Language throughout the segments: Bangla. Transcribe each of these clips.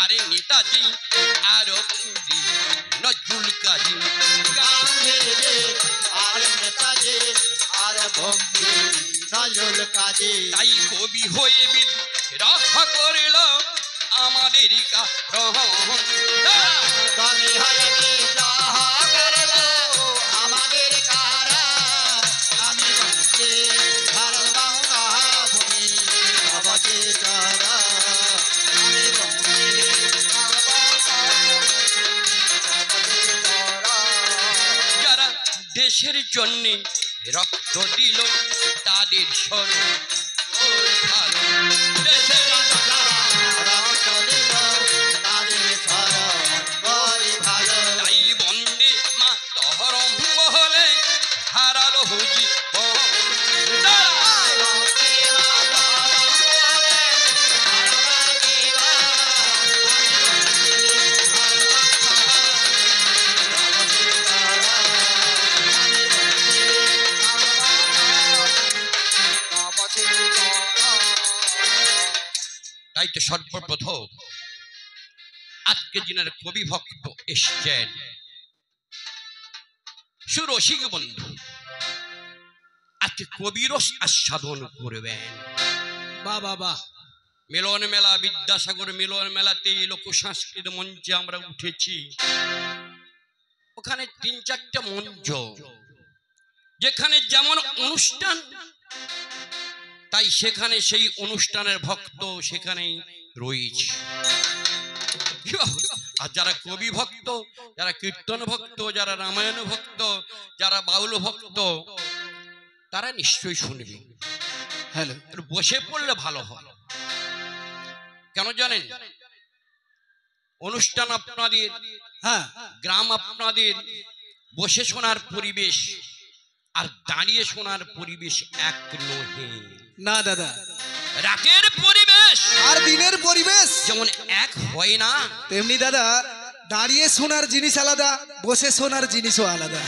আরে নেতাজি আর নজরুল কাজী গান্ধী আর নেতাজি আর বঙ্গী নজরুল কাজী তাই কবি হয়ে বিদ্রোহ করল আমাদের কবি হয়ে বিদ্রোহ করল আমাদের কারা আমি বঙ্গী ভারত বাংলা ভূমি অবচিতর আমি বঙ্গী যারা দেশের জন্য রক্ত দিল তাদের স্মরণ ভালো দেশের রক্ত দিল তাদের স্মরণ করি ভালো তাই বন্দে মা তহরম বহলে হারালো হুজি তাই তো সর্বপ্রথম আজকে দিনের কবি ভক্ত এসছেন সুরসিক বন্ধু আজকে কবিরস আস্বাদন করবেন বাহ বাহ বাহ মিলন মেলা বিদ্যাসাগর মিলন মেলাতে লোক সংস্কৃত মঞ্চে আমরা উঠেছি ওখানে 3-4টা মঞ্চ যেখানে যেমন অনুষ্ঠান তাই সেখানে সেই অনুষ্ঠানের ভক্ত সেখানেই রয়েছে আর যারা কবি ভক্ত যারা কীর্তন ভক্ত যারা রামায়ণ ভক্ত যারা বাউল ভক্ত তারা নিশ্চয়ই শুনবে হ্যালো বসে পড়লে ভালো হয় কেন জানেন অনুষ্ঠান আপনাদের হ্যাঁ গ্রাম আপনাদের বসে শোনার পরিবেশ আর দাঁড়িয়ে শোনার পরিবেশ এক নহে না দাদা রাতের পরিবেশ আর দিনের পরিবেশ যেমন এক হয় না তেমনি দাদা দাঁড়িয়ে শোনার জিনিস আলাদা বসে শোনার জিনিসও আলাদা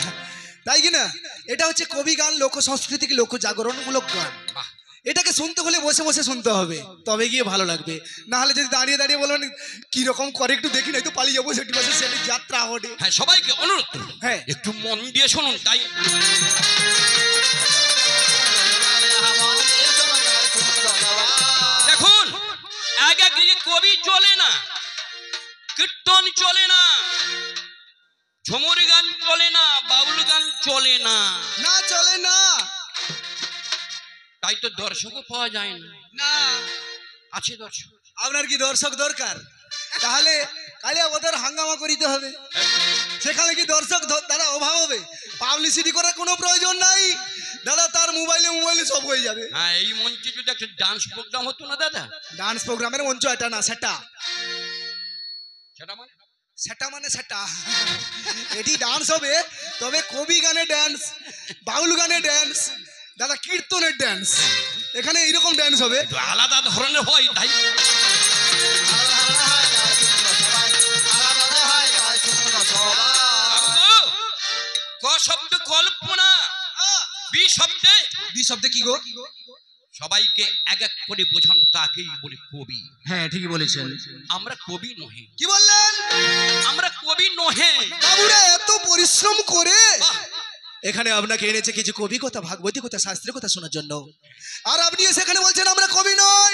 তাই কি না এটা হচ্ছে কবি গান লোক সংস্কৃতিক লোক জাগরণমূলক গান এটাকে শুনতে হলে বসে বসে শুনতে হবে তবে গিয়ে ভালো লাগবে না হলে যদি দাঁড়িয়ে দাঁড়িয়ে বলবেন কি রকম করে একটু দেখি নাই তো পালিয়ে যাবো সেটি বসে সেটি যাত্রা হবে হ্যাঁ সবাইকে অনুরোধ হ্যাঁ একটু মন দিয়ে শুনুন তাই দেখুন এক একদিকে কবি চলে না কীর্তন চলে না ঝুমুর গান চলে না বাউল গান চলে না না চলে না তাই তো দর্শকও পাওয়া যায় না না আছে দর্শক আপনার কি দর্শক দরকার তাহলে কালিয়া ওদের হাঙ্গামা করিতে হবে সেখানে কি দর্শক দাদা অভাব হবে পাবলিসিটি করার কোনো প্রয়োজন নাই দাদা তার মোবাইলে সব হয়ে যাবে হ্যাঁ এই মঞ্চে যদি একটা ডান্স প্রোগ্রাম হতো না দাদা ডান্স প্রোগ্রামের মঞ্চ এটা না সেটা সেটা মানে সেটা মানে সেটা এটি ডান্স হবে তবে কবি গানে ড্যান্স বাউল গানে ড্যান্স দাদা কীর্তনের ড্যান্স এখানে এইরকম ড্যান্স হবে একটু আলাদা ধরনের হয় তাই ক শব্দ কল্পনা বি শব্দে কি গো সবাইকে এক এক করে বোঝানো তাকেই বলে কবি হ্যাঁ ঠিকই বলেছেন আমরা কবি নহে কি বললেন আমরা কবি নহে বাবুরা এত পরিশ্রম করে এখানে আপনাকে এনেছে কিছু কবি কথা ভাগবতী কথা শাস্ত্রের কথা শোনার জন্য আর আপনি সেখানে বলছেন আমরা কবি নই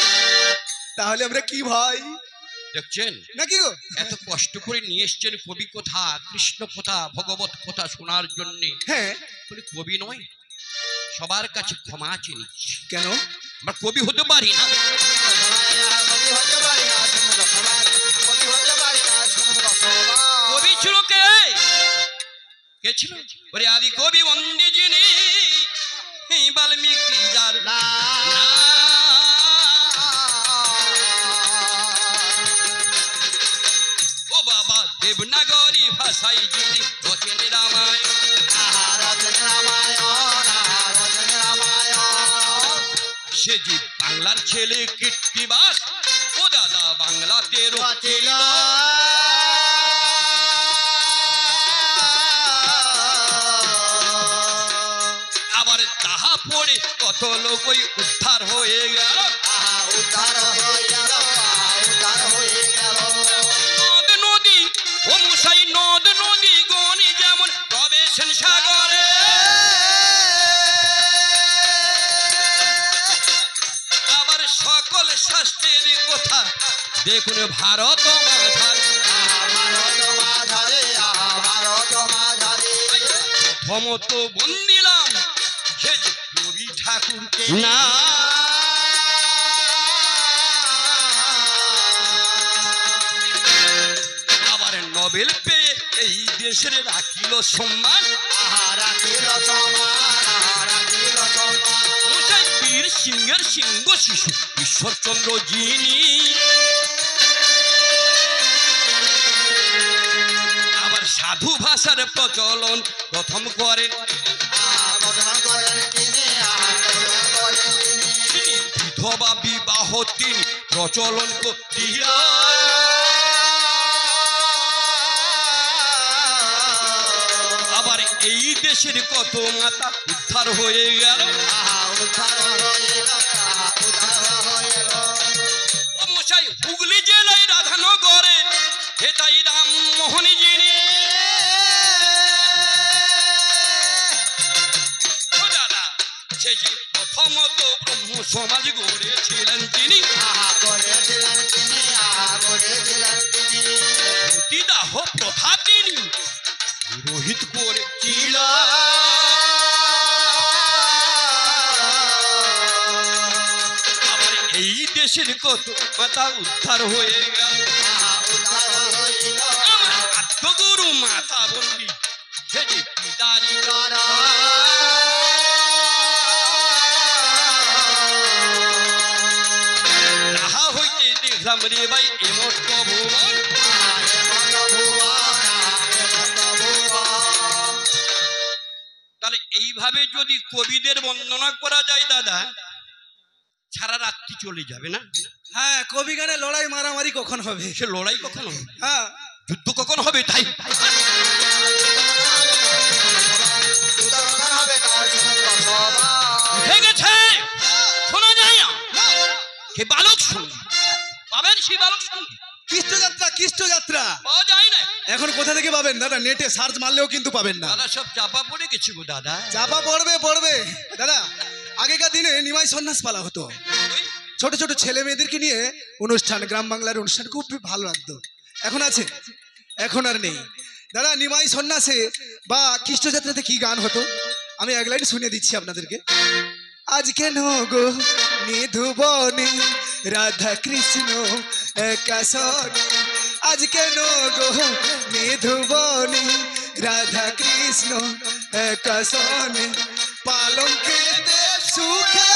তাহলে আমরা কি ভাই দেখছেন নাকি গো এত কষ্ট করে নিয়ে এসছেন কবি কথা কৃষ্ণ কথা ভগবত কথা শোনার জন্য হ্যাঁ বলে কবি নয় সবার কাছে ক্ষমা চেয়ে নিচ্ছি কেন আমরা কবি হতে পারি না কবি ছিল কে ছিল ওরে আদি কবি বন্দে যিনি বাল্মীকি যার ও বাবা দেবনাগরী ভাষায় যিনি রচেন রামায়ণ সে যে বাংলার ছেলে কীর্তিবাস ও দাদা বাংলাতে রচিল আবার তাহা পড়ে কত লোকই উদ্ধার হয়ে গেল শাস্ত্রের কথা দেখুন ভারত মাঝারে ভারত মাঝারে ভারত মাঝারে ক্ষমত বন্দিলাম সে যে রবি ঠাকুরকে না আবার নোবেল পেয়ে এই দেশের রাখিল সম্মান রাখিল সমান রাখিল সমান মশাই বীর সিংহের সিংহ শিশু ঈশ্বরচন্দ্র যিনি আবার সাধু ভাষার প্রচলন প্রথম করেন প্রদান করেন তিনি প্রদান করেন তিনি তিনি বিধবা বিবাহ তিনি প্রচলন করিয়া আবার এই দেশের কত মাতা উদ্ধার হয়ে গেল উদ্ধার হইল উদ্ধার হইল ও মশাই হুগলি জেলায় রাধানগরে হেতাই রামমোহন যিনি ও দাদা সে যে প্রথমত ব্রহ্ম সমাজ গড়েছিলেন তিনি করেছিলেন তিনি করেছিলেন তিনি সতীদাহ প্রথা তিনি রোহিত করেছিল আবার এই দেশের কত মাতা উদ্ধার হয়ে গেল উদ্ধার হইল আমার আত্মগুরু মাতা বললি সে যে পিতারি তাহা হইতে দেখলাম রে ভাই এমত ভুবন তাহলে এইভাবে যদি কবিদের বর্ণনা করা যায় দাদা সারা রাত্রি চলে যাবে না হ্যাঁ কবি গানে লড়াই মারামারি কখন হবে সে লড়াই কখন হবে হ্যাঁ যুদ্ধ কখন হবে তাই উঠে গেছে শোনা যায় না সে বালক শুনি পাবেন সেই বালক শুনি কৃষ্ণযাত্রা কৃষ্ণযাত্রা পাওয়া যায় না এখন কোথা থেকে পাবেন দাদা নেটে সার্চ মারলেও কিন্তু পাবেন না দাদা সব চাপা পড়ে গেছি গো দাদা চাপা পড়বে দাদা আগেকার দিনে নিমাই সন্ন্যাস পালা হতো ছোট ছোট ছেলে মেয়েদেরকে নিয়ে অনুষ্ঠান গ্রাম বাংলার অনুষ্ঠান খুব ভালো লাগতো এখন আছে এখন আর নেই দাদা নিমাই সন্ন্যাসে বা কৃষ্ণযাত্রাতে কি গান হতো আমি এক লাইন শুনিয়ে দিচ্ছি আপনাদেরকে আজ কেন গো নিধুবনে রাধা কৃষ্ণ একাসনে আজ কেন গো নিধুবনে রাধা কৃষ্ণ একাসনে পালঙ্কেতে সুখে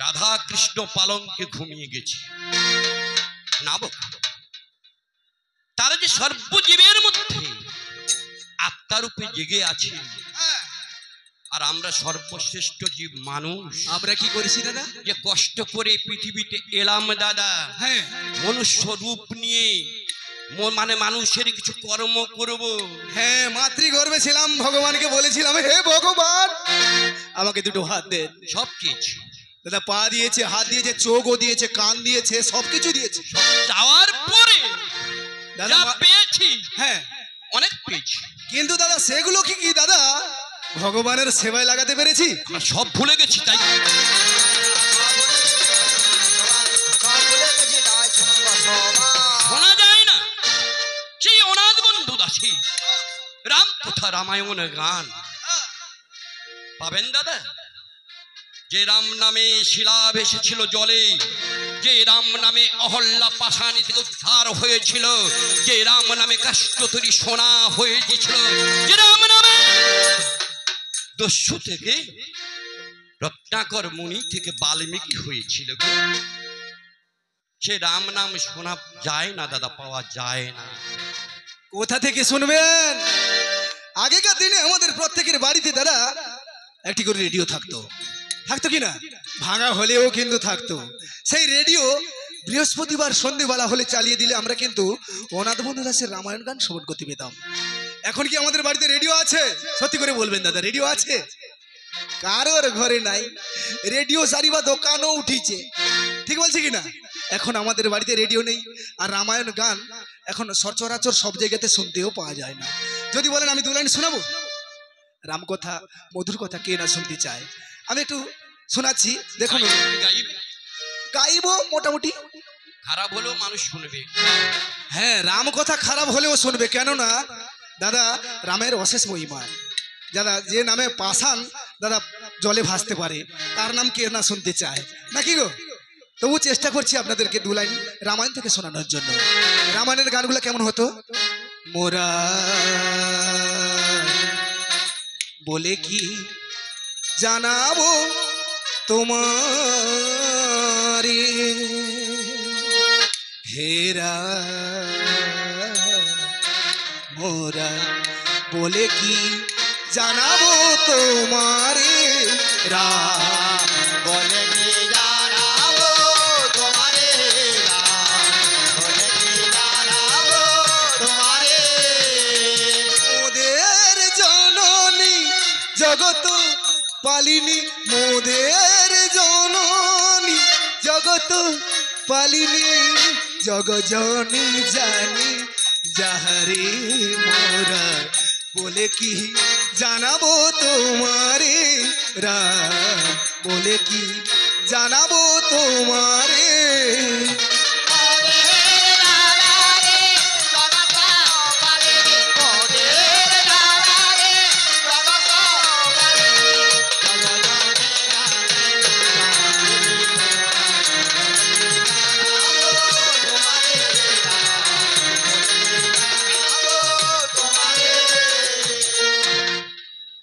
রাধা কৃষ্ণ পালঙ্কে ঘুমিয়ে গেছে নাবক তারা যে সর্বজীবের মধ্যে আত্মারূপে জেগে আছে আর আমরা সর্বশ্রেষ্ঠ জীব মানুষ আমরা কি করেছি দাদা যে কষ্ট করে পৃথিবীতে এলাম দাদা হ্যাঁ মনুষ্য রূপ নিয়ে মানে মানুষের কিছু কর্ম করব হ্যাঁ মাতৃগর্ভে ছিলাম ভগবানকে বলেছিলাম হে ভগবান আমাকে দুটো হাত দেন সব কিছু দাদা পা দিয়েছে হাত দিয়েছে চোখও দিয়েছে কান দিয়েছে সবকিছু দিয়েছে যাওয়ার পরে দাদা যা পেয়েছি হ্যাঁ অনেক পেয়েছি কিন্তু দাদা সেগুলো কি কি দাদা ভগবানের সেবায় লাগাতে পেরেছি আর সব ভুলে গেছি তাই শোনা যায় না সেই অনাথ বন্ধু দাসী রাম কথা রামায়ণ গান পাবেন দাদা যে রাম নামে শিলা ভেসেছিল জলে যে রাম নামে অহল্যা পাষাণী থেকে উদ্ধার হয়েছিল যে রাম নামে কাষ্ঠতরী সোনা হয়ে গিয়েছিল যে রাম নামে দস্যু থেকে রত্নাকর মুনি থেকে বাল্মীকি হয়েছিল সে রাম নাম শোনা যায় না দাদা পাওয়া যায় না কোথা থেকে শুনবেন আগেকার দিনে আমাদের প্রত্যেকের বাড়িতে দাদা একটি করে রেডিও থাকতো থাকতো কি না ভাঙা হলেও কিন্তু থাকতো সেই রেডিও বৃহস্পতিবার সন্ধ্যেবেলা হলে চালিয়ে দিলে আমরা কিন্তু অনাথ বন্ধু দাসের রামায়ণ গান শ্রবণ করতে পেতাম এখন কি আমাদের বাড়িতে রেডিও আছে সত্যি করে বলবেন দাদা রেডিও আছে কারোর ঘরে নাই রেডিও সারি বা দোকানও উঠিছে ঠিক বলছি কি না এখন আমাদের বাড়িতে রেডিও নেই আর রামায়ণ গান এখন সচরাচর সব জায়গাতে শুনতেও পাওয়া যায় না যদি বলেন আমি দু লাইন শোনাবো রাম কথা মধুর কথা কে না শুনতে চায়। আমি একটু শোনাচ্ছি, দেখুন। গাইবে গাইবো মোটামুটি, খারাপ হলেও মানুষ শুনবে। হ্যাঁ রাম কথা খারাপ হলেও শুনবে, কেননা দাদা রামের অশেষ মহিমা। দাদা যে নামে পাষাণ দাদা জলে ভাসতে পারে, তার নাম কে না শুনতে চায় নাকি গো? তবু চেষ্টা করছি আপনাদেরকে দু লাইন রামায়ণ থেকে শোনানোর জন্য। রামায়ণের গানগুলো কেমন হতো? মোরা বলে কি জানাবো তোমারে, হেরা মোরা বলে কি জানাবো তোমারে, রাম বলে কি জানাবো তোমারে রাম, বলে কি জানাবো তোমারে। মোদের জননী জগত পালিনী, মোদের জননী জগত পালিনী, জগজনী জানি যাহারে মোরা বলে কি জানাবো তোমারে, রাম বলে কি জানাবো তোমারে।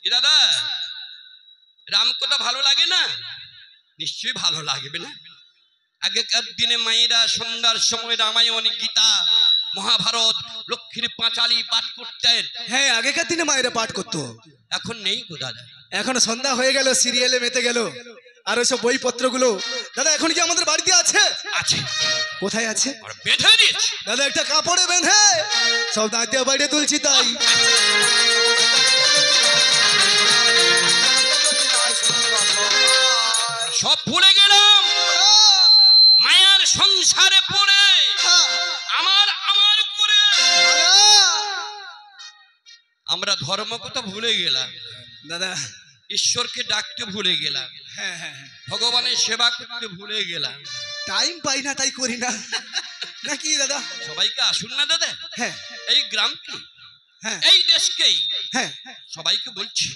এ দাদা, রাম কথা ভালো লাগে না? নিশ্চয়ই ভালো লাগবে না। আগেকার দিনে মায়েরা সন্ধ্যার সময় রামায়ণ, গীতা, মহাভারত, লক্ষ্মীর পাঁচালী পাঠ করতেন। হ্যাঁ আগেকার দিনে মায়েরা পাঠ করতো, এখন নেই গো দাদা। এখন সন্ধ্যা হয়ে গেল, সিরিয়ালে মেতে গেল, আর ওইসব বইপত্রগুলো দাদা এখন কি আমাদের বাড়িতে আছে? আছে, কোথায় আছে? আর বেঁধে দিয়েছে দাদা একটা কাপড়ে বেঁধে সব দাঁড়িয়ে বাইরে তুলছি তাই। সব ভুলে গেলাম মায়ার সংসারে পড়ে, আমার আমার করে আমরা ধর্ম কথা ভুলে গেলাম, দাদা ঈশ্বরকে ডাকতে ভুলে গেলাম, হ্যাঁ হ্যাঁ হ্যাঁ, ভগবানের সেবা করতে ভুলে গেলাম। টাইম পাই না তাই করি না নাকি দাদা? সবাইকে আসুন না দাদা, হ্যাঁ এই গ্রামকে, হ্যাঁ এই দেশকেই হ্যাঁ সবাইকে বলছি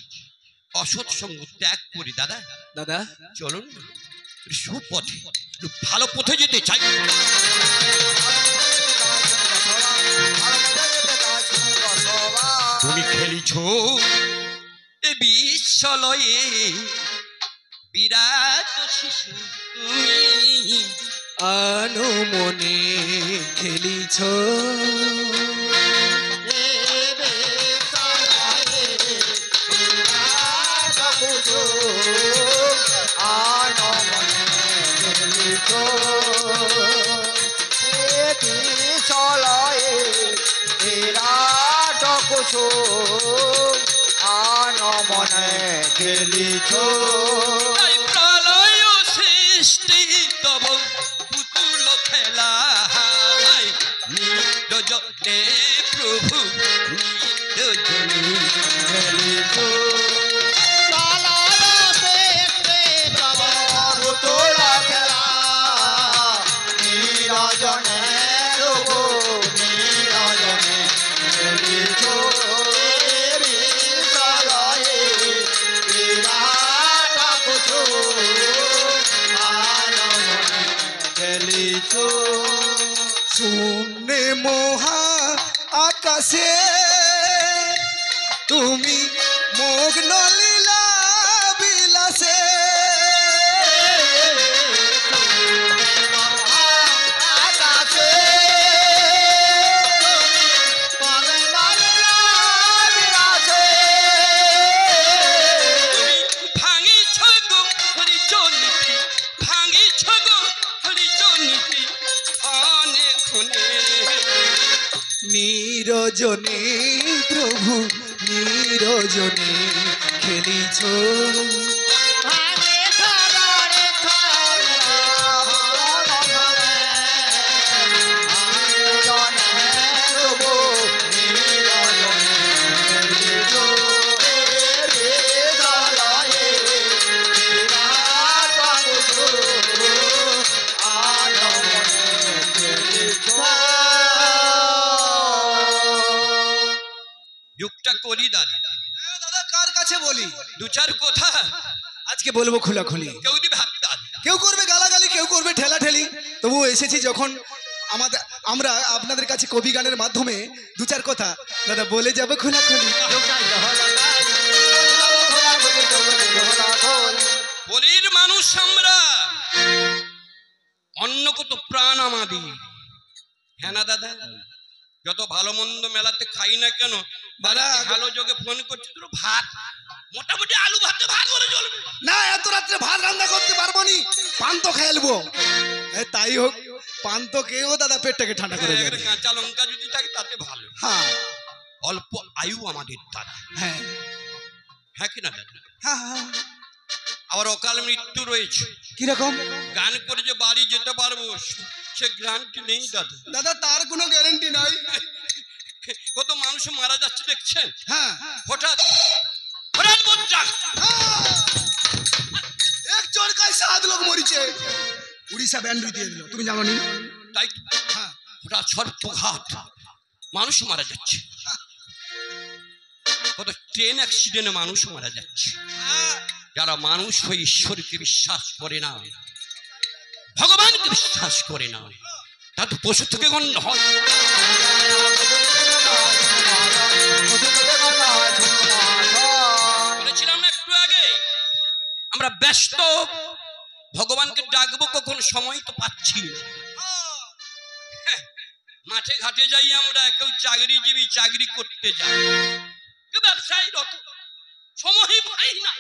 অসৎ সঙ্গ ত্যাগ করি দাদা। দাদা চলুন সুপথে, ভালো পথে যেতে চাই। তুমি খেলিছ এ বিশ্বলয়ে বিরাট শিশু তুমি, আনো মনে খেলিছ, মনে খেলিছ তাই প্রলয় সৃষ্টি তব পুতুল খেলা, নির্জনে প্রভু নির্জনে খেলিছ শূন্যে মহা আকাশে তুমি মগ্ন লীলা বিলাসে, ভাঙিছ গো হরিচনীতি, ভাঙিছ গো হরিচনীতি ক্ষণে ক্ষণে, নিরজনে প্রভু নিরজনে খেলিছ, করি দাদা, দাদা কার কাছে বলি? দু চার কথা আজকে বলবো খোলাখুলি। কেউ দিবে হাত দাদা, কেউ করবে গালাগালি, কেউ করবে ঠেলাঠেলি, তবু এসেছি যখন আমরা আপনাদের কাছে কবি গানের মাধ্যমে দু চার কথা দাদা বলে যাবো খোলাখুলি। বলির মানুষ আমরা, অন্য কত প্রাণ আমাদের। হ্যাঁ না দাদা, যত ভালো মন্দ মেলাতে খাই না কেন, দাদা ভালো যোগে ফোন করছি তোর ভাত মোটামুটি আলু ভাতে ভাত করে চলবে না, এত রাত্রে ভাত রান্না করতে পারবো নি, পান তো খেলবো। তাই হোক, পান তো খেয়েও দাদা পেটটাকে ঠান্ডা করে দেবে। কাঁচা লঙ্কা যদি থাকে তাতে ভালো। হ্যাঁ অল্প আয়ু আমাদের দাদা, হ্যাঁ হ্যাঁ কিনা দাদা? হ্যাঁ হ্যাঁ। আবার অকাল মৃত্যু রয়েছে, কিরকম? গান করে যে বাড়ি যেতে পারবো সে গ্যারান্টি নেই দাদা। দাদা তার কোনো গ্যারান্টি নাই। কত মানুষ মারা যাচ্ছে দেখছেন, হ্যাঁ হঠাৎ হঠাৎ বজ্জাত। এক চড়কায় 7 লোক মরিছে, উড়িষ্যা ব্যান্ডু দিয়ে দিল, তুমি জানো নি? তাই তো, হ্যাঁ হঠাৎ সর্পঘাত মানুষ মারা যাচ্ছে, কত ট্রেন অ্যাক্সিডেন্টে মানুষ মারা যাচ্ছে। যারা মানুষ হয়ে ঈশ্বরকে বিশ্বাস করে না, ভগবানকে বিশ্বাস করে না, তার পশু থেকে গণ্য হয়। বলেছিলাম না একটু আগে, আমরা ব্যস্ত, ভগবানকে ডাকবো কখন সময় তো পাচ্ছি না। মাঠে ঘাটে যাই আমরা, কেউ চাকরিজীবী চাকরি করতে যায়, কেউ ব্যবসায়ী রত, সময় পাই না।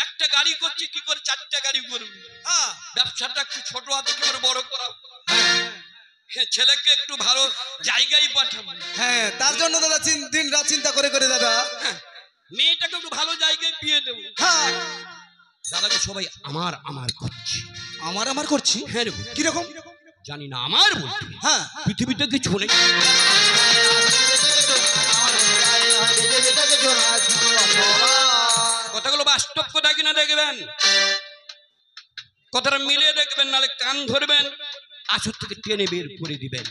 একটা গাড়ি করছি, কি করে 4টা গাড়ি করবো? ব্যবসাটা একটু ছোট হাতে কি করে বড় করা, ছেলেকে একটু ভালো জায়গায় পাঠাবো। হ্যাঁ, তার জন্য দাদা দিন রাত চিন্তা করে করে দাদা মেয়েটাকে একটু ভালো জায়গায় বিয়ে দেবো। হ্যাঁ দাদাকে সবাই আমার আমার করছে। আমার করছি। হ্যাঁ রে, কিরকম জানি না, আমার বলতে হ্যাঁ পৃথিবীতে কিছু নেই। কথাগুলো বাস্তব কথা কিনা দেখবেন, কথাটা মিলিয়ে দেখবেন, নাহলে কান ধরবেন, আসর থেকে টেনে বের করে দিবেন।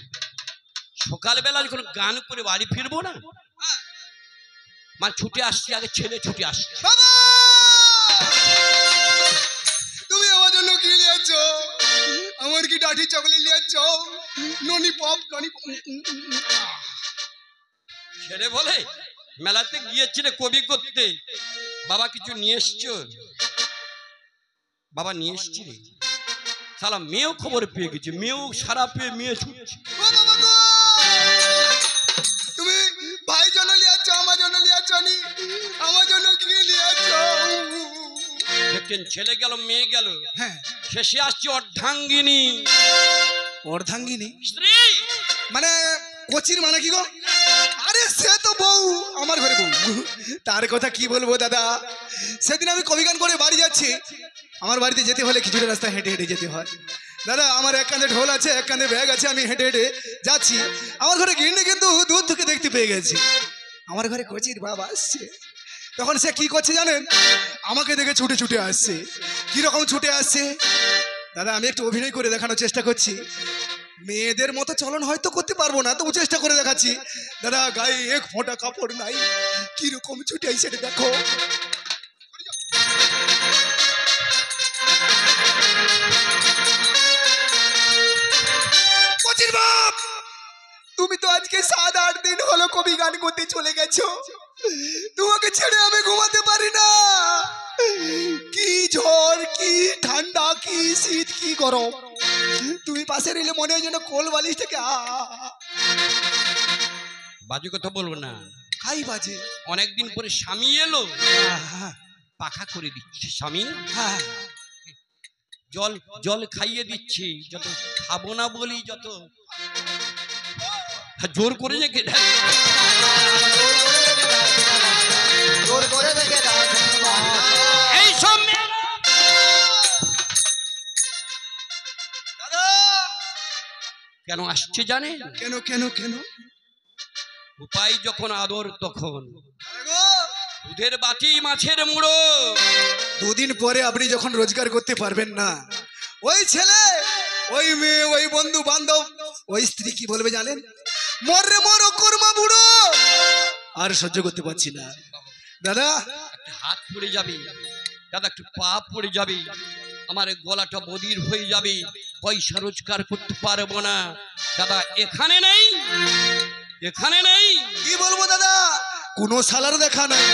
সকালবেলা যখন গান করে বাড়ি ফিরবো না, মা ছুটে আসছে, আগে ছেলে ছুটে আসছে। বাবা তুমি আমার জন্য কি নিয়েছ? আমার কি ডাঠি চকলেট নিয়েছ? ননি পপ ননি ছেলে বলে মেলাতে গিয়েছিলে কবি করতে, বাবা কিছু নিয়ে এসছো? বাবা নিয়ে এসছি রে। সালা মেয়েও খবর পেয়ে গেছে, মেয়েও সারা পেয়ে মেয়ে ছুটছে। ও বাবা গো, তুমি ভাই জন্য নিয়েছ, আমার জন্য নিয়েছ নি? আমার জন্য কি নিয়েছ? দেখছেন, ছেলে গেল মেয়ে গেল, হ্যাঁ শেষে আসছে অর্ধাঙ্গিনী অর্ধাঙ্গিনী স্ত্রী। মানে কোচির মানে কি গো? আরে সে তো বউ, আমার ঘরে বউ। তার কথা কি বলবো দাদা, সেদিন আমি কবি গান করে বাড়ি যাচ্ছি, আমার বাড়িতে যেতে হলে কিছুটা রাস্তা হেঁটে হেঁটে যেতে হয় দাদা। আমার এক কাঁধে ঢোল আছে, এক কাঁধে ব্যাগ আছে, আমি হেঁটে হেঁটে যাচ্ছি। আমার ঘরে গিন্নি কিন্তু দূর থেকে দেখতে পেয়ে গেছে আমার ঘরে কোচির বাবা আসছে। তখন সে কি করছে জানেন? আমাকে দেখে ছুটে ছুটে আসছে। কিরকম ছুটে আসছে দাদা, আমি একটু অভিনয় করে দেখানোর চেষ্টা করছি। মেয়েদের মতো চলন হয়তো করতে পারবো না, তবু চেষ্টা করে দেখাচ্ছি। দাদা গায়ে এক ফোঁটা কাপড় নাই, কিরকম ছুটে আইছে দেখো। কোচির বাপ, তুমি তো আজকে 7-8 দিন হলো কবি গান করতে চলে গেছো, তোমাকে ছেড়ে আমি ঘুমাতে পারি না। কি ঝড়, কি ঠান্ডা, কি শীত, কি গরম, তুমি পাশে রইলে মনে হয় যেন কোল বালিশ থেকে বাজে কথা বলবো না, হাই বাজে। অনেকদিন পরে স্বামী এলো, পাখা করে দিচ্ছে স্বামী, হ্যাঁ জল জল খাইয়ে দিচ্ছি, যত খাবো না বলি, যত জোর করে যে জোর করে দেখে এই সব দাদা কেন আসছে জানে? কেন কেন কেন? উপায় যখন আদর তখন আরে গো, দুধের বাটি মাছের মুড়ো। দুদিন পরে আপনি যখন রোজগার করতে পারবেন না, ওই ছেলে, ওই মেয়ে, ওই বন্ধু বান্ধব, ওই স্ত্রী কি বলবে জানেন? মর রে মর, ও কর্মা বুড়ো, আর সহ্য করতে পারছি না দাদা। একটা হাত পড়ে যাবে দাদা, একটু পা পড়ে যাবে, আমার গলাটা বদির হয়ে যাবে, পয়সা রোজগার করতে পারবো না দাদা। এখানে নেই, এখানে নেই। কি বলবো দাদা, কোনো সালার দেখা নাই।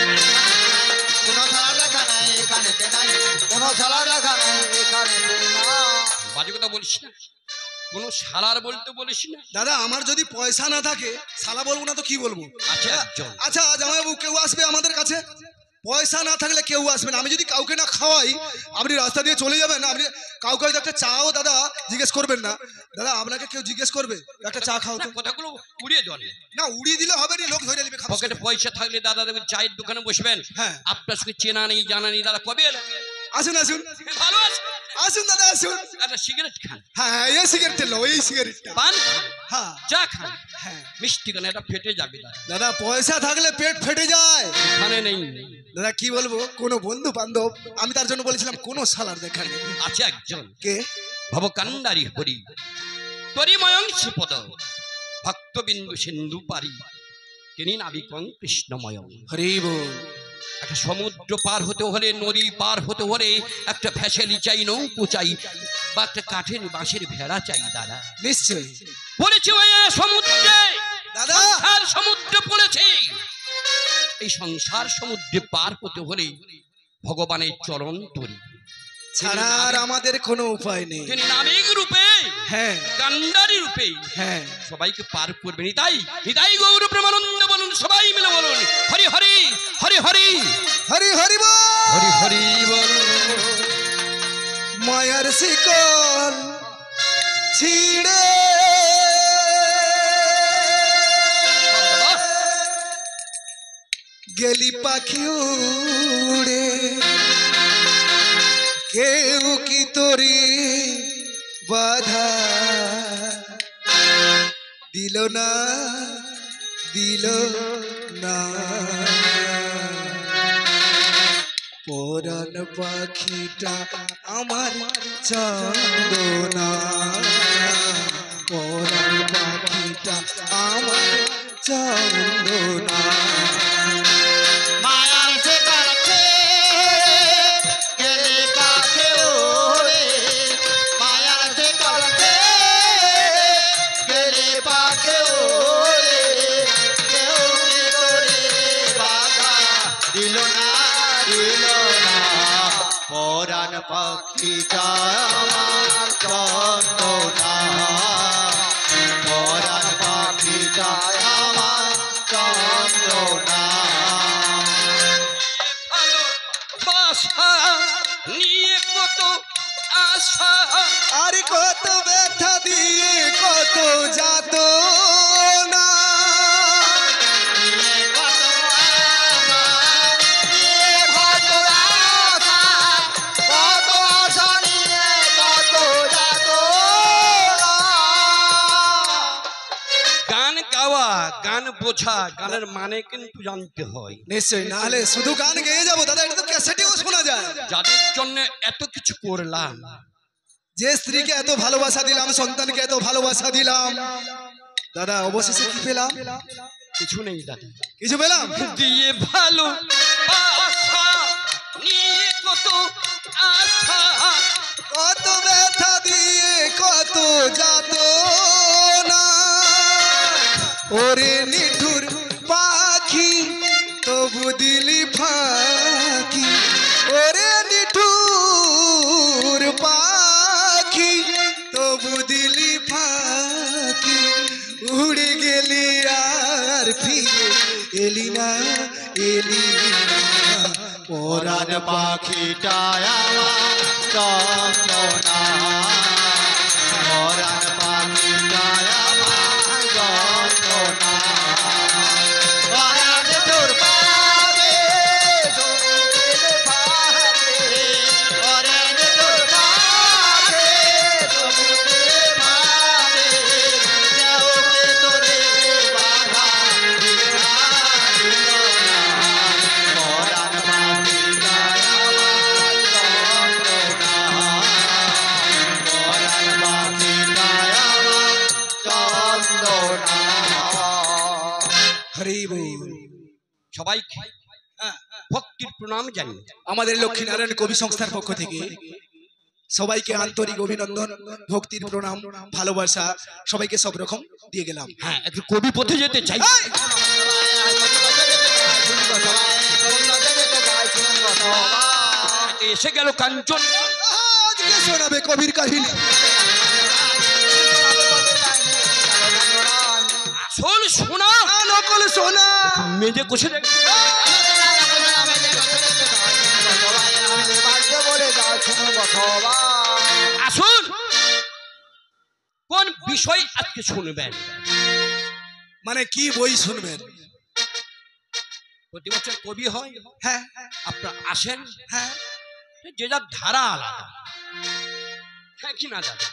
কোনো সালা দেখা নাই এখানেতে নাই, কোনো সালা দেখা নাই এখানেতে না। বাজে কথা বলিস না, কোনো সালার বলতে বলিস না দাদা আমার যদি পয়সা না থাকে সালা বলবো না তো কি বলবো? আচ্ছা একজন আচ্ছা জামাইবাবু, কেউ আসবে আমাদের কাছে? পয়সা না থাকলে কেউ আসবে না। আমি যদি কাউকে না খাওয়াই, আপনি রাস্তা দিয়ে চলে যাবেন, আপনি কাউকে হয়তো একটা চাও দাদা জিজ্ঞেস করবেন না। দাদা আপনাকে কেউ জিজ্ঞেস করবে একটা চা খাও না, তো? কথাগুলো উড়িয়ে দেন না উড়িয়ে দিলে হবে না, লোক ধরে নেবে খাবার। পকেটে পয়সা থাকলে দাদা দেখবেন চায়ের দোকানে বসবেন। হ্যাঁ। আপনার সঙ্গে চেনা নেই জানা নেই, দাদা কবে এলেন? আসুন আসুন ভালো আছে, আসুন দাদা আসুন। একটা সিগারেট খান, হ্যাঁ হ্যাঁ, এই সিগারেটটা লো, এই সিগারেটটা। পান খান, হ্যাঁ চা খান, হ্যাঁ। মিষ্টি খান, এটা ফেটে যাবে দাদা। দাদা পয়সা থাকলে পেট ফেটে যায়। এখানে নেই। দাদা কি বলবো, কোনো বন্ধু বান্ধব, আমি তার জন্য বলেছিলাম কোনো সালার দেখা নেই। আছে একজন কে? ভবকান্ডারি হরি তরিময়ং শ্রীপদ ভক্তবিন্দু সিন্ধু পারি, তিনি নাবিকং কৃষ্ণময়ং। হরি বল। একটা সমুদ্র পার হতে হলে, নদী পার হতে হলে একটা ভেসেলি চাই, নৌকো চাই, বা একটা কাঠের বাঁশের ভেড়া চাই দাদা। নিশ্চয় পড়েছে মায়া সমুদ্রে, দাদা। আর সমুদ্রে পড়েছে। এই সংসার সমুদ্রে পার হতে হলে ভগবানের চরণ তরি ছাড়া আর আমাদের কোনো উপায় নেই। তিনি নাবিক রূপে, হ্যাঁ কান্ডারি রূপে হ্যাঁ। সবাইকে পার করবেন। নিতাই নিতাই গৌর প্রেমানন্দ বলুন, সবাই মিলে বলুন হরি হরি হরি হরি হরি হরি বল। হরি হরি বলুন। মায়ার শিকল ছিড়ে গেলি পাখি উড়ে, কেউ কি তোরে বাধা দিল না, দিল না। পরাণ পাখিটা আমার চন্দনা, পরাণ পাখিটা আমার চন্দনা। মায়ার সে কাছে গেলে কাছে ওরে, মায়ার সে কাছে গেলে পাখে ওরে, কেউ কি তোরে বাধা দিল না, দিল না। পরাণ পাখিটা আমার চন্দনা, পরাণ পাখিটা আমার চন্দনা। ভালোবাসা নিয়ে কত আশা, আর কত ব্যথা দিয়ে কত যাত না, গান গাওয়া, গান বোঝা, গানের মানে কিন্তু জানতে হয়। নিশ্চয়ই, নাহলে শুধু গান গেয়ে যাবো দাদা, এটা তো ক্যাসেটেও শোনা যায়। যাদের জন্য এত কিছু করলাম, যে স্ত্রীকে এত ভালোবাসা দিলাম, সন্তানকে এত ভালোবাসা দিলাম, দাদা অবশেষে কি পেলাম? কিছু নেই দাদা। কিছু পেলাম? দিয়ে ভালো আশা নিয়ে কত আশা, কত ব্যথা দিয়ে কত যাত না, ওরে নিঠুর পাখি তবু দিলি ফাঁকি, ওরে নিঠুর পাখি তবু দিলি ফাঁকি, উড়ে গেলি আর ফিরে এলি না, এলি না। পরাণ পাখিটা আমার চন্দনা, পরাণ পাখিটা আমার চন্দনা। পরাণ তোর পাখি সমুদ্রের পাখি, পরাণ তোর পাখি সমুদ্রের পাখি, কেউ কি তোরে বাধা দিল না, দিল না। পরাণ পাখিটা আমার চন্দনা, সবাই ভক্তির প্রণাম জানি। আমাদের লক্ষ্মীনারায়ণ কবি সংস্থার পক্ষ থেকে সবাইকে আন্তরিক অভিনন্দন, ভক্তির প্রণাম, ভালোবাসা সবাইকে সব রকম দিয়ে গেলাম। হ্যাঁ, একটু কবি পথে যেতে চাই। এসে গেল কাঞ্চন, আজকে শোনাবে কবির কাহিনী। আসল সোনা নকল সোনা মেজে কষে দেখ। আসুন, কোন বিষয় আজকে শুনবেন? মানে কি বই শুনবেন? প্রতি বছর কবি হয়, হ্যাঁ আপনারা আসেন, হ্যাঁ, যে যার ধারা আলাদা, হ্যাঁ কি না দাদা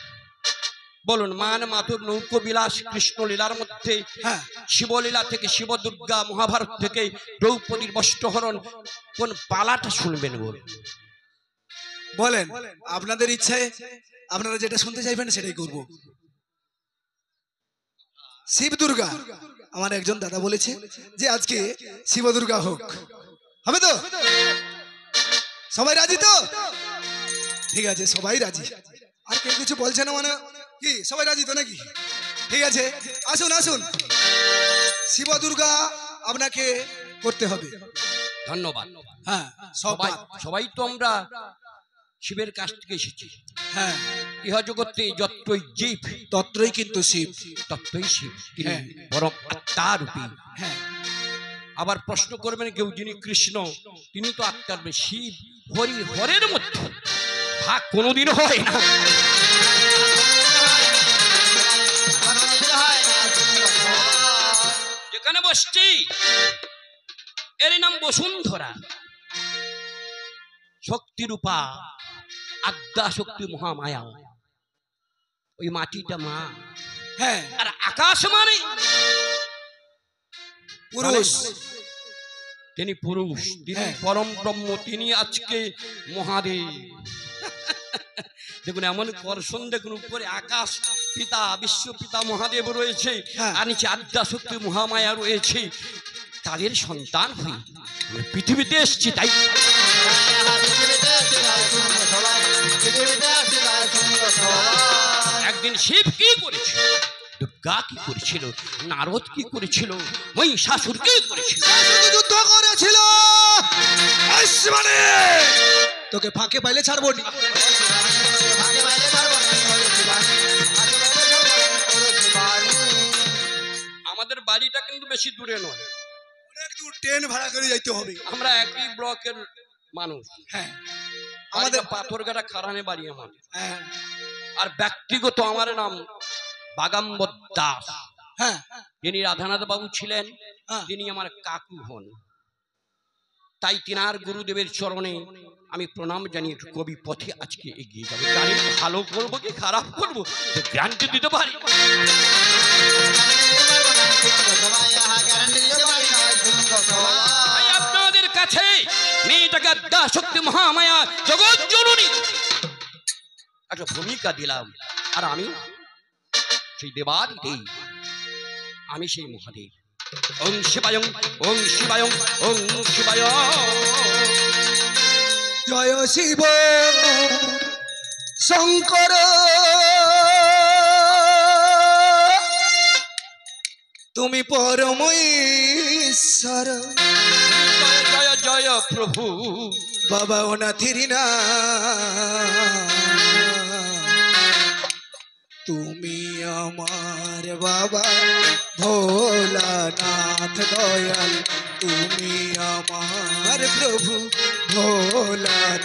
বলুন? মান মাতুর নৌকো বিলাস কৃষ্ণ লীলার মধ্যে, হ্যাঁ শিবলীলা থেকে শিব দুর্গা, মহাভারত থেকে দ্রৌপদীর বস্ত্রহরণ, কোন পালাটা শুনবেন বলুন? বলেন, আপনাদের ইচ্ছায় আপনারা যেটা শুনতে চাইবেন সেটাই করব। শিব দুর্গা, আমার একজন দাদা বলেছে যে আজকে শিব দুর্গা হোক, হবে তো? সবাই রাজি তো? ঠিক আছে, সবাই রাজি। আর কেউ কিছু বলছে না মানে কি? সবাই রাজি তো নাকি? ঠিক আছে, আসুন আসুন, শিব দুর্গা আপনাকে করতে হবে। ধন্যবাদ। হ্যাঁ, সবাই সবাই সবাই তো আমরা শিবের কাছ থেকে এসেছি। হ্যাঁ, ইহজগতে যত্রই জীব তত্রই কিন্তু শিব। তত্রই শিব, তিনি হ্যাঁ। পরম আত্মারূপী। হ্যাঁ, আবার প্রশ্ন করবেন কেউ, যিনি কৃষ্ণ তিনি তো আত্মার রূপে। শিব হরি, হরের মধ্যে ভাগ কোনোদিন হয় না। যেখানে বসছি এর নাম বসুন্ধরা, শক্তিরূপা, আদ্যা শক্তি মহামায়া। ওই মাটিটা মা, হ্যাঁ, আর আকাশ মানে পুরুষ। তিনি পুরুষ, তিনি হ্যাঁ। পরম ব্রহ্ম, তিনি আজকে মহাদেব। দেখুন এমন করশন, দেখুন উপরে আকাশ পিতা, বিশ্ব পিতা মহাদেব রয়েছে, হ্যাঁ। আর নিচে আদ্যা শক্তি মহামায়া রয়েছে। তাদের সন্তান হয়ে আমরা পৃথিবীতে এসেছি। তাই একদিন শিব কি করেছিল, দুর্গা কি করেছিল, নারদ কি করেছিল, মহিষাসুর কি করেছিল? যুদ্ধ করেছিল। তোকে ফাঁকে পাইলে ছাড়বো না। আমাদের বাড়িটা কিন্তু বেশি দূরে নয়, অনেক দূর ট্রেন ভাড়া করে যাইতে হবে। আমরা একই ব্লকের মানুষ। হ্যাঁ, আমাদের আমাদের পাথরঘাটা খারানে বাড়ি আমার। হ্যাঁ আর ব্যক্তিগত আমার নাম বাগাম্বর দাস। হ্যাঁ যিনি রাধানাথ বাবু ছিলেন হ্যাঁ। তিনি আমার কাকু হন। তাই তিনার গুরুদেবের চরণে আমি প্রণাম জানিয়ে একটু কবি পথে আজকে এগিয়ে যাবো। জানি ভালো করবো কি খারাপ করবো গ্যারান্টি দিতে পারি। তাই আপনাদের কাছে মেয়েটাকে আদ্যা শক্তি মহামায়া জগৎ জননী একটা ভূমিকা দিলাম, আর আমি সেই দেবাদিদেব, আমি সেই মহাদেব। ওং শিবায়ং, ওং শিবায়ং, ওং শিবায়। জয় শিব শঙ্কর, তুমি পরম ঈশ্বর। জয় জয় জয় প্রভু বাবা অনাথির না, তুমি আমার বাবা ভোলানাথ দয়াল, তুমি আমার প্রভু ভোলানাথ।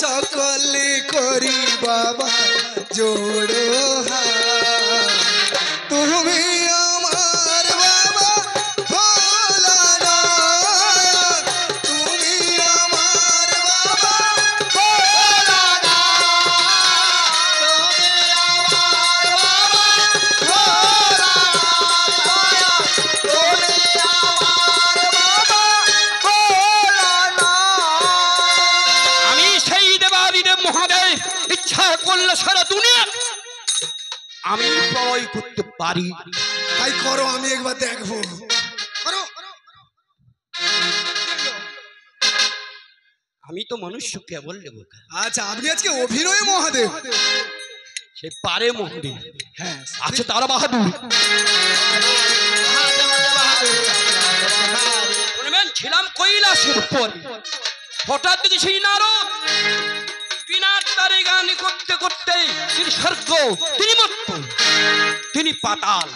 সকলে করি বাবা জোড়ো হাত। তুমি আমার বাবা ভোলানাথ, তুমি আমার বাবা আমি সেই দেবাদিদেব মহাদেব ইচ্ছা করলে সারা দুনিয়া আমি প্রলয় করতে পারি। তাই করো, আমি একবার দেখবো। করো। আমি তো মনুষ্য কেবল দেব। আচ্ছা, আপনি আজকে অভিনয় মহাদেব। সে পারে মহাদেব হ্যাঁ, আছে তারা বাহাদুর। শুনবেন, ছিলাম কৈলাসের উপর, হঠাৎ দেখি সেই নারদ বিনার তারে গান করতে করতে তিনি স্বর্গ, তিনি মর্ত, তিনি পাতাল,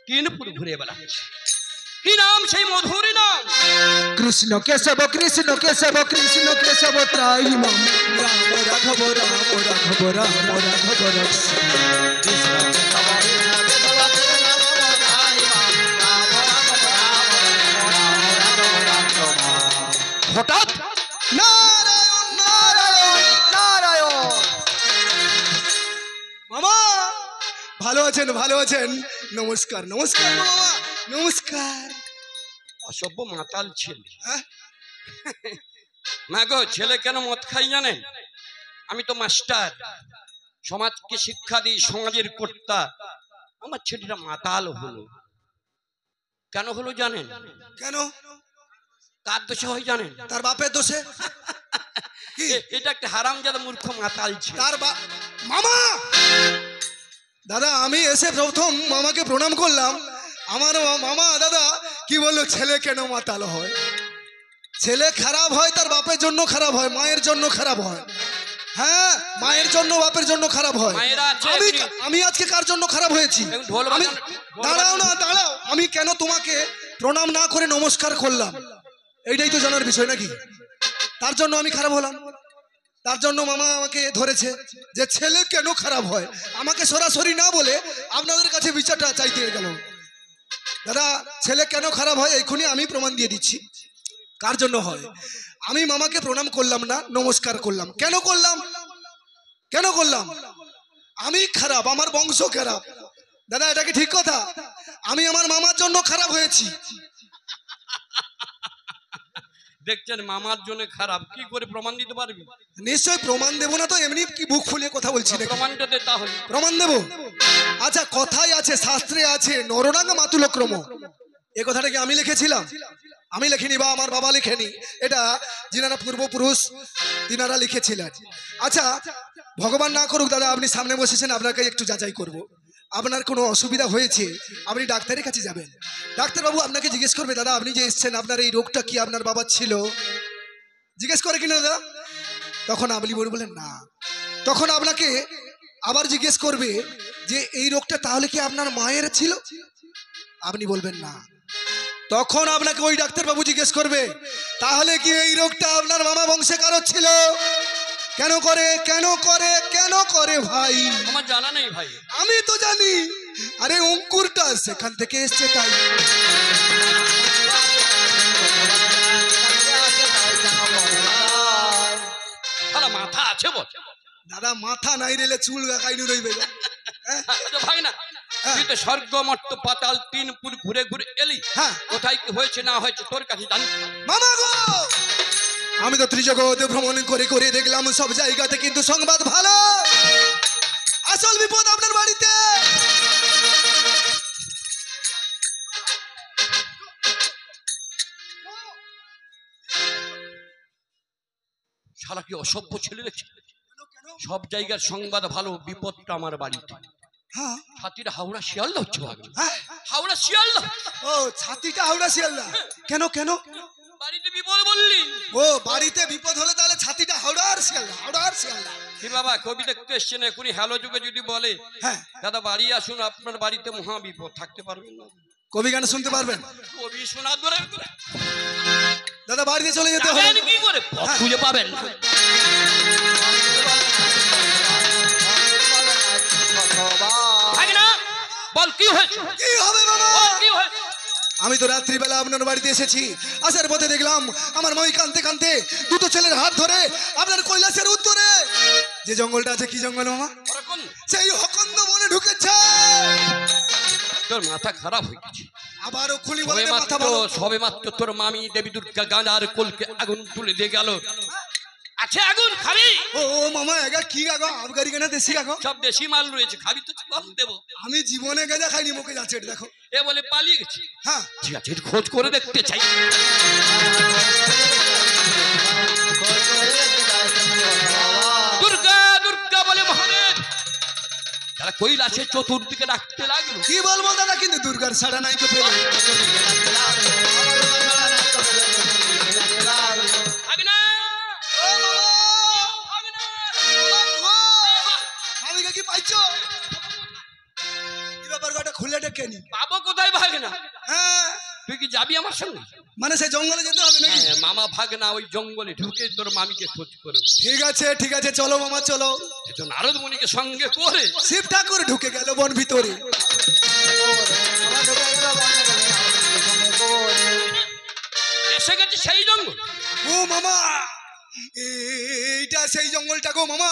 তিনপুর ঘুরে বেড়াচ্ছে। কি নাম সেই মধুর নাম? কৃষ্ণ কেশব কৃষ্ণ কেশব কৃষ্ণ কেশব ত্রাই মাম, রাম রাঘব রাম রাঘব রাম রাঘব রাম। হঠাৎ নারায়ণ নারায়ণ নারায়ণ। মামা ভালো আছেন? ভালো আছেন? নমস্কার নমস্কার মামা, নমস্কার। অসভ্য মাতাল ছেলে। হ্যাঁ? না গো, ছেলে কেন মদ খাই জানেন? আমি তো মাস্টার, সমাজকে শিক্ষা দিই, সমাজের কর্তা। আমার ছেলেটা মাতাল হলো। কেন হলো জানেন? কেন? কার দোষে হয় জানেন? তার বাপের দোষে। কি? এটা একটা হারামজাদা মূর্খ মাতাল ছিল। তার মামা, দাদা আমি এসে প্রথম মামাকে প্রণাম করলাম। আমার মামা দাদা কি বললো, ছেলে কেন মাতাল হয়? ছেলে খারাপ হয় তার বাপের জন্য খারাপ হয়, মায়ের জন্য খারাপ হয়। হ্যাঁ, মায়ের জন্য বাপের জন্য খারাপ হয়। মায়েরা আছে আমি এমনি। আমি আজকে কার জন্য খারাপ হয়েছি? এখন ঢোল আমি বাজানো- ঢোল দাঁড়াও বাজানো- না, দাঁড়াও। আমি কেন তোমাকে প্রণাম না করে নমস্কার করলাম, এইটাই তো জানার বিষয় নাকি? তার জন্য আমি খারাপ হলাম? তার জন্য মামা আমাকে ধরেছে যে ছেলে কেন খারাপ হয়, আমাকে সরাসরি না বলে আপনাদের কাছে বিচারটা চাইতে গেল। দাদা, ছেলে কেন খারাপ হয় এক্ষুনি আমি প্রমাণ দিয়ে দিচ্ছি কার জন্য হয়। আমি মামাকে প্রণাম করলাম না, নমস্কার করলাম। কেন করলাম? কেন করলাম? আমি খারাপ, আমার বংশ খারাপ। দাদা, এটা কি ঠিক কথা? আমি আমার মামার জন্য খারাপ হয়েছি। দেখছেন, মামার জন্য খারাপ, কি করে প্রমাণ দিতে পারবি? নিশ্চয় প্রমাণ দেবো না তো, এমনি কি বুক ফুলিয়ে কথা বলছি নাকি? প্রমাণটা দে তাহলে। প্রমাণ দেব। আচ্ছা, কথাই আছে, শাস্ত্রে আছে, নরনাঙ্গ মাতুলক্রম। এই কথাটা কি আমি লিখেছিলাম? আমি লিখিনি, বা আমার বাবা লিখেনি। এটা যিনারা পূর্বপুরুষ তিনারা লিখেছিলেন। আচ্ছা, ভগবান না করুক দাদা, আপনি সামনে বসেছেন, আপনাকে একটু যাচাই করব। আপনার কোনো অসুবিধা হয়েছে, আপনি ডাক্তারের কাছে যাবেন। ডাক্তারবাবু আপনাকে জিজ্ঞেস করবে, দাদা আপনি যে এসছেন, আপনার এই রোগটা কি আপনার বাবার ছিল? জিজ্ঞেস করে কিনা দাদা? তখন আপনি বলবেন না। তখন আপনাকে আবার জিজ্ঞেস করবে যে এই রোগটা তাহলে কি আপনার মায়ের ছিল? আপনি বলবেন না। তখন আপনাকে ওই ডাক্তারবাবু জিজ্ঞেস করবে, তাহলে কি এই রোগটা আপনার মামা বংশে কারো ছিল? কেন করে, কেন করে, কেন করে ভাই? আমার জানা নেই ভাই। আমি তো জানি, আরে অঙ্কুরটা সেখান থেকে এসছে তাই। তাহলে মাথা আছে বল? দাদা, মাথা নাই রেলে চুল গাকাইনু রইবে গো। হ্যাঁ? আচ্ছা ভাই, না তুই তো স্বর্গ মর্ত পাতাল তিনপুর ঘুরে ঘুরে এলি, হ্যাঁ। কোথায় কি হয়েছে না হয়েছে তোর কাছে জানি। মামা গো, আমি তো ত্রিজগৎ ভ্রমণ করে করে দেখলাম সব জায়গাতে, কিন্তু সংবাদ ভালো, আসল বিপদ আপনার বাড়িতে। শালা কি অসভ্য ছেলে দেখছি। সব জায়গার সংবাদ ভালো, বিপদটা আমার বাড়িতে। হ্যাঁ, ছাতিটা হাওড়া শিয়ালদা হচ্ছে ভাবি। হ্যাঁ। হাওড়া শিয়ালদা, ও ছাতিটা হাওড়া শিয়ালদা। কেন কেন? বাড়িতে বিপদ বললি? ও বাড়িতে বিপদ হলে তাহলে ছাতিটা হাওড়া আর শিয়ালদা, হাওড়া আর শিয়ালদা। কি বাবা, কবি দেখতে এসছেন, এখনই হ্যালো যুগে যদি বলে হ্যাঁ, দাদা বাড়ি আসুন, আপনার বাড়িতে মহা বিপদ, থাকতে পারবেন না। কবি গান শুনতে পারবেন? কবি শোনা দূরের দাদা বাড়িতে চলে যেতে হবে। যাবেন কি করে? পথ খুঁজে পাবেন না। আমি তো রাত্রিবেলা আপনার বাড়িতে এসেছি, আসার পথে দেখলাম আমার মামি কাঁদতে কাঁদতে দুটো ছেলের হাত ধরে আপনার কৈলাসের উত্তরে যে জঙ্গলটা আছে, কি জঙ্গল মামা, ওরকম সেই হকন্দ বনে ঢুকেছে। তোর মাথা খারাপ হয়ে গেছে। আবারও খুলি বলতে মাথা ভালো। সবে মাত্র তোর মামি দেবী দুর্গা গাঁজার কোলকে আগুন তুলে দিয়ে গেল। আছে আগুন, খাবি? ও মামা এগা কি গাগো, আবগারি কেনা দেশি গাগো? সব দেশি মাল রয়েছে, খাবি তো কম দেবো। আমি জীবনে গাঁজা খাইনি, মুখে যাচ্ছে এটা দেখো। এ বলে পালিয়ে গেছি। হ্যাঁ ঠিক আছে, একটু খোঁজ করে দেখতে চাই। দুর্গা দুর্গা বলে মহাদেব তারা কৈলাসে চতুর্দিকে ডাকতে লাগলো। কি বলবো দাদা, কিন্তু দুর্গার সাড়া নাই তো পেলে। ভাগনা! ও মামা! ভাগনা! মামিকে কি পাইছো? কি ব্যাপার গোটা খুলে ডেকে নি? পাবো কোথায় ভাগনা? হ্যাঁ তুই কি যাবি আমার সঙ্গে? মানে সেই জঙ্গলে যেতে হবে নাকি? হ্যাঁ, মামা ভাগনা ওই জঙ্গলে ঢুকে তোর মামিকে খোঁজ করবে। ঠিক আছে চলো মামা চলো। তো নারদ মুনিকে সঙ্গে করে শিব ঠাকুর ঢুকে গেল বন ভিতরে। এসে গেছে সেই জঙ্গল। ও মামা এইটা সেই জঙ্গলটা গো মামা।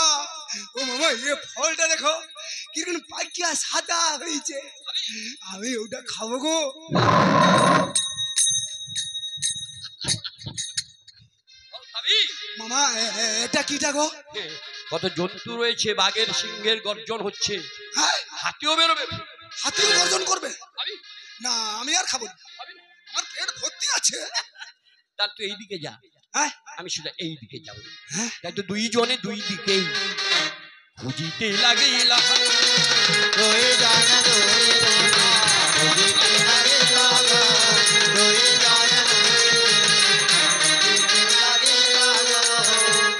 ও মামা এ ফলটা দেখো কিরকম পাকিয়া সাদা হয়েছে, আমি ওটা খাবো গো। খাবি? মামা এটা কিটা গো? কত জন্তু রয়েছে, বাঘের সিংহের গর্জন হচ্ছে, হ্যাঁ হাতিও বেরোবে। হাতিও গর্জন করবে? খাবি? না আমি আর খাবো না, খাবি না? আমার পেট ভর্তি আছে। তার তুই এইদিকে যা, হ্যাঁ আমি সেটা এইদিকে যাবো। হ্যাঁ তাই তো দুইজনে দুই দিকেই খুঁজিতে লাগিলা।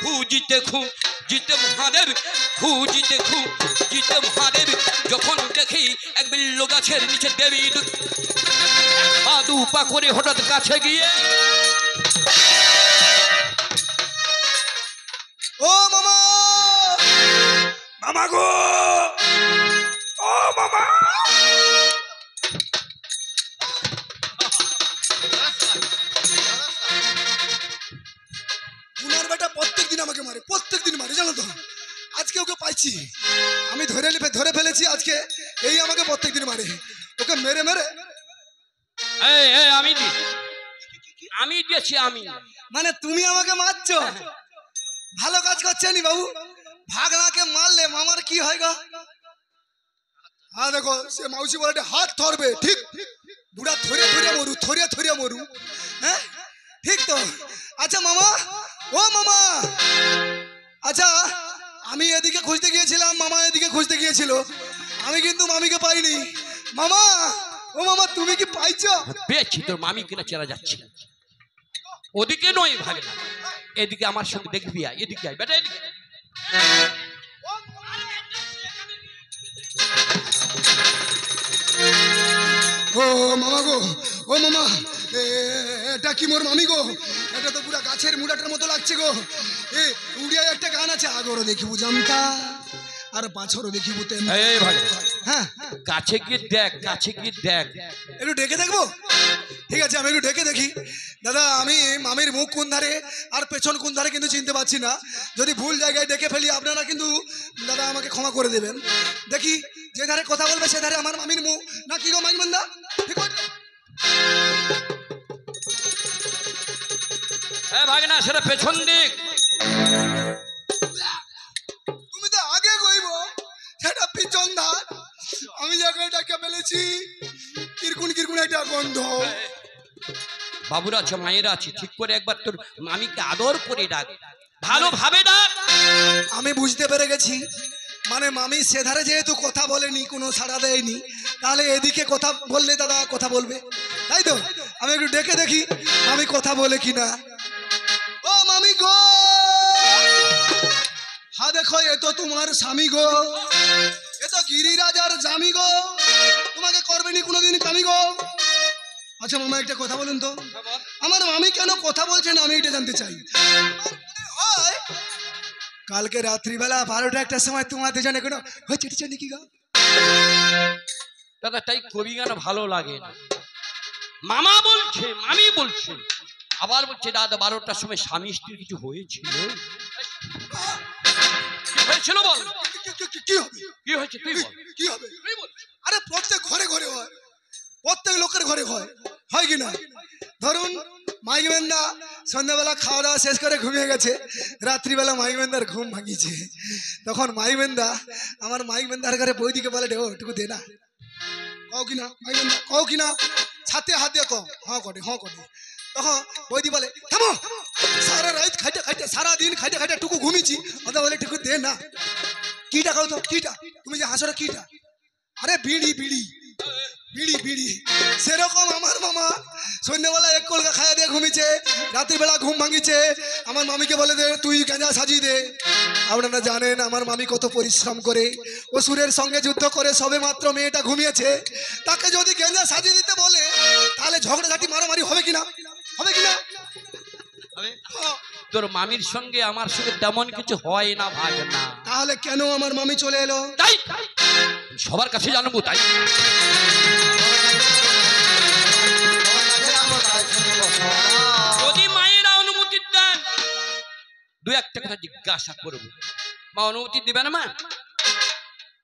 খুঁজিতে মহাদেব, খুঁজিতে মহাদেব যখন দেখি এক বিল্ল গাছের নিচে দেবী পা দু পা করে হঠাৎ কাছে গিয়ে ও মামা, মামা গো, ও মামা। পুনার বেটা প্রত্যেকদিন আমাকে মারে, প্রত্যেকদিন মারে জানো তো। আজকে ওকে পাইছি, আমি ধরে ফেলেছি আজকে। এই আমাকে প্রত্যেকদিন মারে, ওকে মেরে মেরে। আমি দিয়েছি আমি। মানে তুমি আমাকে মারছো? ভালো কাজ করছে নি বাবু। ভাগনাকে মারলে মামার কি হয় গো? হ্যাঁ দেখো সে মাউসি বলে হাত ধরবে, ঠিক বুড়া থরিয়া মরু। হ্যাঁ ঠিক তো। আচ্ছা মামা, ও মামা, আচ্ছা আমি এদিকে খুঁজতে গিয়েছিলাম, মামা এদিকে খুঁজতে গিয়েছিল, আমি কিন্তু মামিকে পাইনি। মামা, ও মামা তুমি কি পাইছো? পেয়েছি, তোর মামি কিনা চেনা যাচ্ছে। ওদিকে নয় ভাগনা, এদিকে আমার সঙ্গে দেখবি, এদিকে আয় বেটা, এদিকে। ও মামা গো, ও মামা, এটা কি মোর মামি গো? এটা তো পুরা গাছের মুড়াটার মতো লাগছে গো। উড়িয়ায় একটা গান আছে, আগরও দেখিবু জামতা আর পাছরও দেখিবু তেম। এই ভাগনা, হ্যাঁ কাছে গিয়ে দেখ, একটু ডেকে দেখবো? ঠিক আছে আমি একটু ডেকে দেখি। দাদা আমি মামির মুখ কোন ধারে আর পেছন কোন ধারে কিন্তু চিনতে পারছি না। যদি ভুল জায়গায় ডেকে ফেলি আপনারা কিন্তু দাদা আমাকে ক্ষমা করে দেবেন। দেখি যে ধারে কথা বলবে সে ধারে আমার মামির মুখ, না কি গো মাইমন্দা? ঠিক আছে ভাগনা, সেটা পেছন দিক। তুমি তো আগে কইব সেটা পিছন ধার। আমি জায়গায় ডেকে ফেলেছি, কিরকুন একটা গন্ধ। বাবুরা আছে, মায়েরা আছে, ঠিক করে একবার তোর মামিকে আদর করে ডাক, ভালোভাবে ডাক। আমি বুঝতে পেরে গেছি, মানে মামি সেধারে যেহেতু কথা বলেনি, কোনো সাড়া দেয়নি, তাহলে এদিকে কথা বললে দাদা কথা বলবে, তাই তো? আমি একটু ডেকে দেখি মামি কথা বলে কিনা। ও মামি গো, হ্যাঁ দেখো এ তো তোমার স্বামী গো, এ তো গিরিরাজার জামি গো, তোমাকে করবেনি কোনোদিন কামি গো। আচ্ছা মামা একটা কথা বলুন তো, আমার মামি কেন কথা বলছেন আমি এটা জানতে চাই। হয় কালকে রাত্রিবেলা 12টা 1টার সময় তোমার দুজনে কোনো চিঠি নাকি গো? দাদা তাই কবি গান ভালো লাগে না। মামা বলছে, মামি বলছে, আবার বলছে দাদা 12টার সময় স্বামী স্ত্রীর কিছু হয়েছিল। কি হয়েছিল বল, কি হবে? কি হয়েছে তুই বল, কি হবে? তুই বল। আরে প্রত্যেক ঘরে ঘরে হয়, প্রত্যেক লোকের ঘরে হয়, হয় কি না? ধরুন মাইক বেন্দা সন্ধ্যাবেলা খাওয়া দাওয়া শেষ করে ঘুমিয়ে গেছে, রাত্রিবেলা মাইক বেন্দার ঘুম ভাঙিয়েছে। তখন মাইক বেন্দা আমার মাইক বেন্দার ঘরে বৌদিকে বলে ও একটু দে না, কও কিনা মাইক বেন্দা, কও কিনা, ছাতে হাত দিয়ে কও, হ্যাঁ কটে, হ্যাঁ কটে। তখন বৌদি বলে থামো, সারা রাত খাইতে খাইতে, সারা দিন খাইতে খাইতে টুকু ঘুমিয়েছি, ওটা বলে টুকু দে না। কিটা খাও তো, কিটা তুমি যে হাসো কিটা? আরে বিড়ি বিড়ি বিড়ি বিড়ি। সেরকম আমার মামা সন্ধ্যাবেলা এক কলকা খাইয়া দিয়ে ঘুমিয়েছে, রাত্রিবেলা ঘুম ভাঙিছে। আমার মামিকে বলে দে তুই গাঁজা সাজিয়ে দে। আপনারা জানেন আমার মামি কত পরিশ্রম করে, অসুরের সঙ্গে যুদ্ধ করে সবে মাত্র মেয়েটা ঘুমিয়েছে, তাকে যদি গাঁজা সাজিয়ে দিতে বলে তাহলে ঝগড়াঝাটি মারামারি হবে কিনা? হবে কিনা? তোর মামির সঙ্গে আমার সঙ্গে তেমন কিছু হয় না ভাগ না। তাহলে কেন আমার মামি চলে এলো? তাই সবার কাছে জানবো, তাই যদি মায়েরা অনুমতি দেন দু একটা কথা জিজ্ঞাসা করবো। মা অনুমতি দিবেন? মা